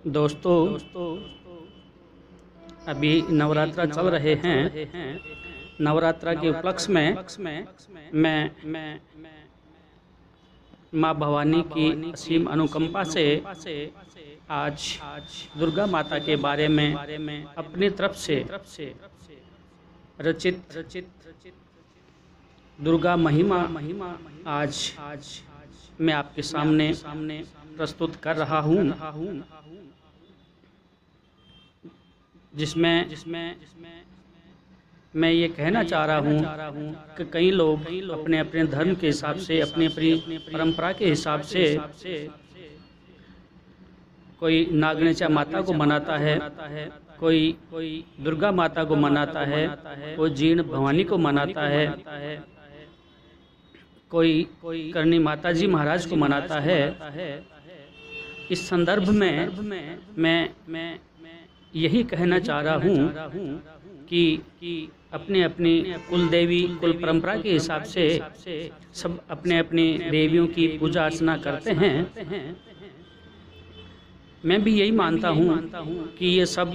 दोस्तों, अभी नवरात्रा चल रहे हैं। नवरात्रा के उपलक्ष्य में मैं माँ भवानी की असीम अनुकंपा से आज दुर्गा माता के बारे में अपनी तरफ से रचित दुर्गा महिमा आज मैं आपके सामने प्रस्तुत कर रहा हूँ, जिसमें मैं ये कहना चाह रहा हूँ कि कई लोग अपने अपने धर्म के हिसाब से, अपनी अपनी परंपरा के हिसाब से कोई नागनेचा माता को मनाता है, कोई दुर्गा माता को मनाता है, कोई जीर्ण भवानी को मनाता है, कोई करणी माता जी महाराज को मनाता है। इस संदर्भ में मैं यही कहना चाह रहा हूँ कि अपने अपनी कुल देवी, कुल परंपरा के हिसाब से सब अपने अपनी देवियों की पूजा अर्चना करते हैं। मैं भी यही मानता हूँ कि ये सब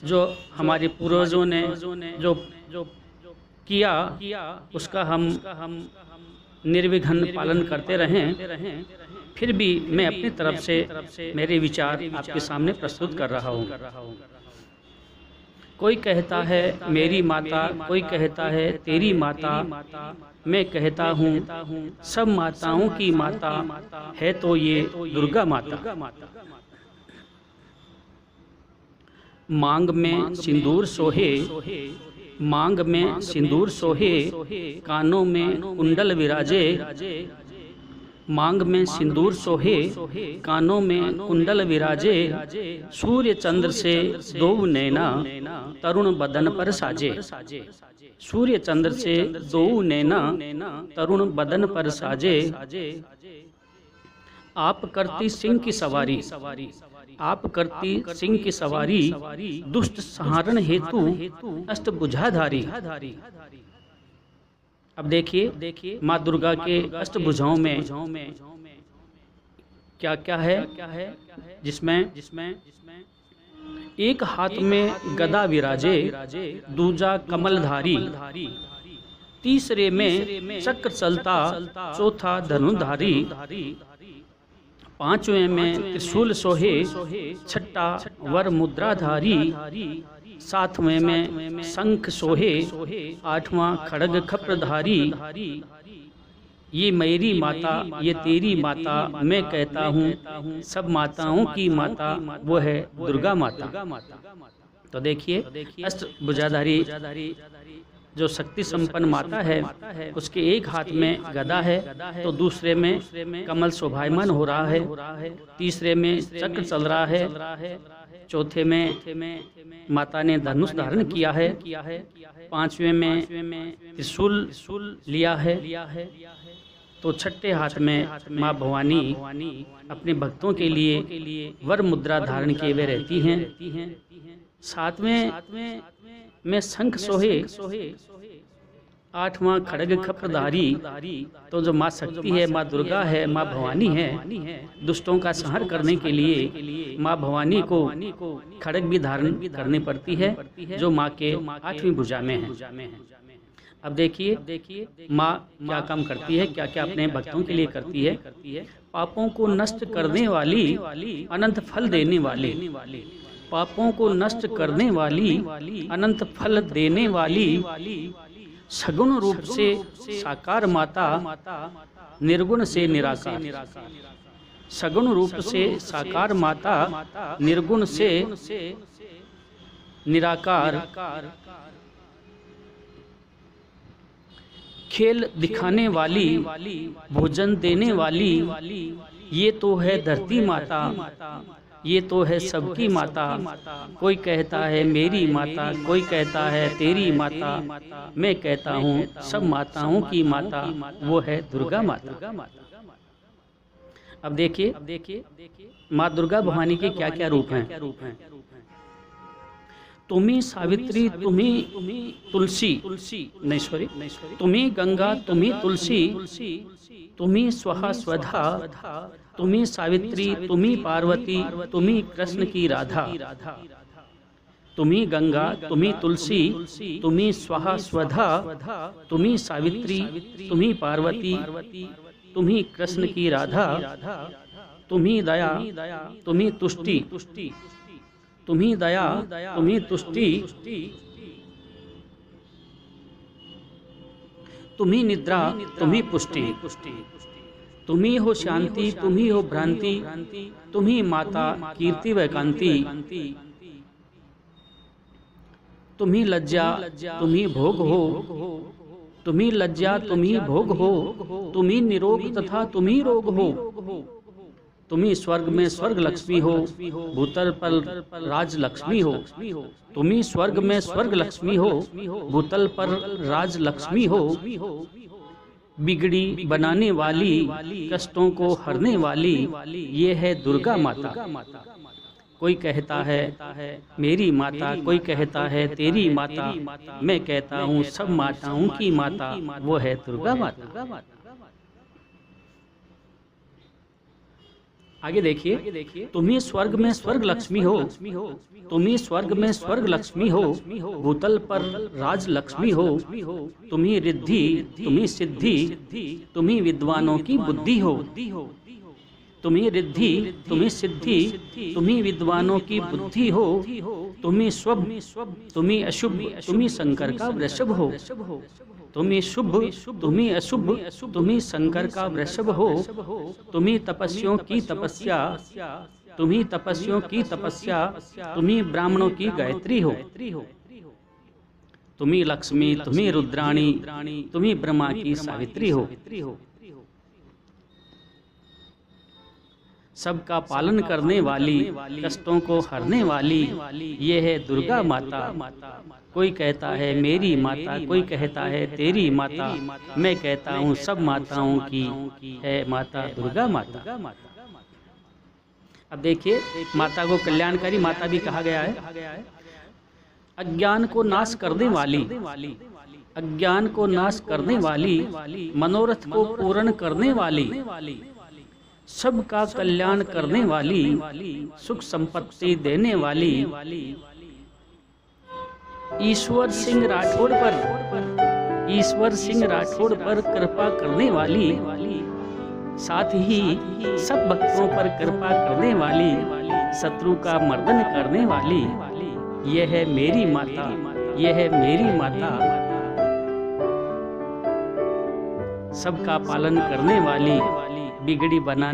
जो हमारे पूर्वजों ने जो किया उसका हम निर्विघ्न पालन करते रहें। फिर भी मैं अपनी तरफ से मेरे विचार आपके सामने प्रस्तुत कर रहा हूँ। कोई कहता है मेरी माता, कोई कहता है तेरी माता, मैं कहता हूँ सब माताओं की माता है तो ये दुर्गा माता। मांग में सिंदूर सोहे, मांग में सिंदूर सोहे, कानों में कुंडल विराजे। मांग में सिंदूर सोहे, कानों में कुंडल विराजे। सूर्य चंद्र से दो नैना, तरुण बदन पर साजे। सूर्य चंद्र से दो नैना, तरुण बदन पर साजे। आप करती सिंह की सवारी, आप करती सिंह की सवारी, दुष्ट संहारण हेतु अष्ट भुजाधारी। अब देखिए माँ दुर्गा के अष्टभुजाओं में क्या क्या है, जिसमें एक हाथ में गदा विराजे, दूजा कमलधारी, तीसरे में चक्र चलता, चौथा धनुधारी, पांचवें में त्रिशूल सोहे, छठा वर मुद्राधारी, सातवें में शंख सोहे, आठवां खड़ग खप्रधारी। ये मेरी माता, ये तेरी माता, मैं कहता हूँ सब माताओं की माता वो है दुर्गा माता। तो देखिए अष्टभुजाधारी जो शक्ति संपन्न माता है, उसके एक हाथ में गदा है, तो दूसरे में कमल शोभायमान हो रहा है, तीसरे में चक्र चल रहा है, चौथे में माता ने धनुष धारण किया है, पांचवें में त्रिशूल लिया है, तो छठे हाथ में माँ भवानी अपने भक्तों के लिए वर मुद्रा धारण किए हुए रहती हैं। सातवें में शंख सोहे, आठवां खड़ग खप्रधारी। तो जो माँ शक्ति है, माँ दुर्गा है, माँ भवानी है, दुष्टों का संहार करने के लिए माँ भवानी को खड़ग भी धारण करनी पड़ती है, जो माँ के आठवीं भुजा में है। अब देखिए माँ क्या काम करती है, क्या क्या अपने भक्तों के लिए करती है। पापों को नष्ट करने वाली, अनंत फल देने वाली, पापों को नष्ट करने वाली, अनंत फल देने वाली, सगुण रूप से साकार माता, निर्गुण से निराकार। सगुण रूप से साकार माता, निर्गुण से निराकार। खेल दिखाने वाली, भोजन देने वाली, ये तो है धरती माता, ये तो है सबकी माता। कोई कहता है मेरी माता, कोई कहता है तेरी माता, मैं कहता हूँ सब माताओं की माता वो है दुर्गा माता। अब देखिए माँ दुर्गा भवानी के क्या क्या रूप हैं। तुम्ही सावित्री, तुम्ही तुलसी, नहीं सॉरी, तुम्ही गंगा, तुम्ही तुलसी, तुम्ही स्वहा स्वधा, तुम्ही सावित्री, तुम्ही पार्वती, तुम्ही कृष्ण की राधा। तुम्ही गंगा, तुम्ही तुलसी, तुम्ही स्वहा स्वधा, तुम्ही सावित्री, तुम्ही पार्वती, तुम्ही कृष्ण की राधा। तुम्ही दया, तुम्ही तुष्टि, तुम्ही दया, तुम्ही तुष्टि, तुम्ही निद्रा, तुम्ही पुष्टि, तुम्ही हो शांति, तुम्ही हो भ्रांति, तुम्ही माता कीर्ति व कांति। तुम्ही लज्जा, तुम्ही भोग हो, तुम्ही लज्जा, तुम्ही भोग हो, तुम्ही निरोग तथा तुम्ही रोग हो। तुम्ही स्वर्ग में स्वर्ग लक्ष्मी हो, भूतल पर राज लक्ष्मी हो। तुम्ही स्वर्ग में स्वर्ग लक्ष्मी हो, भूतल पर राज लक्ष्मी हो। बिगड़ी बनाने वाली, कष्टों को हरने वाली, ये है दुर्गा माता। कोई कहता है मेरी माता, कोई कहता है तेरी माता, मैं कहता हूँ सब माताओं की माता, वो है दुर्गा माता। आगे देखिए, तुम्ही स्वर्ग में स्वर्ग लक्ष्मी हो, तुम्ही स्वर्ग में स्वर्ग लक्ष्मी हो, भूतल पर राज लक्ष्मी हो। तुम्ही रिद्धि, तुम्ही सिद्धि, तुम्ही विद्वानों की बुद्धि हो। तुम्ही रिद्धि, तुम्ही सिद्धि, तुम्ही विद्वानों की बुद्धि हो। तुम्ही स्वभ, तुम्ही अशुभ, तुम्ही शंकर का वृषभ हो। तुम्ही शुभ, तुम्ही अशुभ, तुम्ही शंकर का वृषभ हो। तुम्ही तपस्वियों की तपस्या, तुम्ही तपस्वियों की तपस्या, तुम्ही ब्राह्मणों की गायत्री हो। तुम्ही लक्ष्मी, तुम्ही रुद्राणी, तुम्ही ब्रह्मा की सावित्री हो। सबका पालन करने वाली, कष्टों को हरने वाली, ये है दुर्गा माता। कोई कहता है मेरी माता, कोई कहता है तेरी माता, मैं कहता हूँ सब माताओं की है माता दुर्गा माता। अब देखिए, माता को कल्याणकारी माता भी कहा गया है। अज्ञान को नाश करने वाली, अज्ञान को नाश करने वाली, मनोरथ को पूर्ण करने वाली, सबका कल्याण करने वाली, सुख संपत्ति देने वाली, ईश्वर सिंह राठौड़ पर, ईश्वर सिंह राठौड़ पर कृपा करने वाली, साथ ही सब भक्तों पर कृपा करने वाली, शत्रु का मर्दन करने वाली, यह है मेरी माता, यह है मेरी माता। सबका पालन करने वाली, बिगड़ी बनाने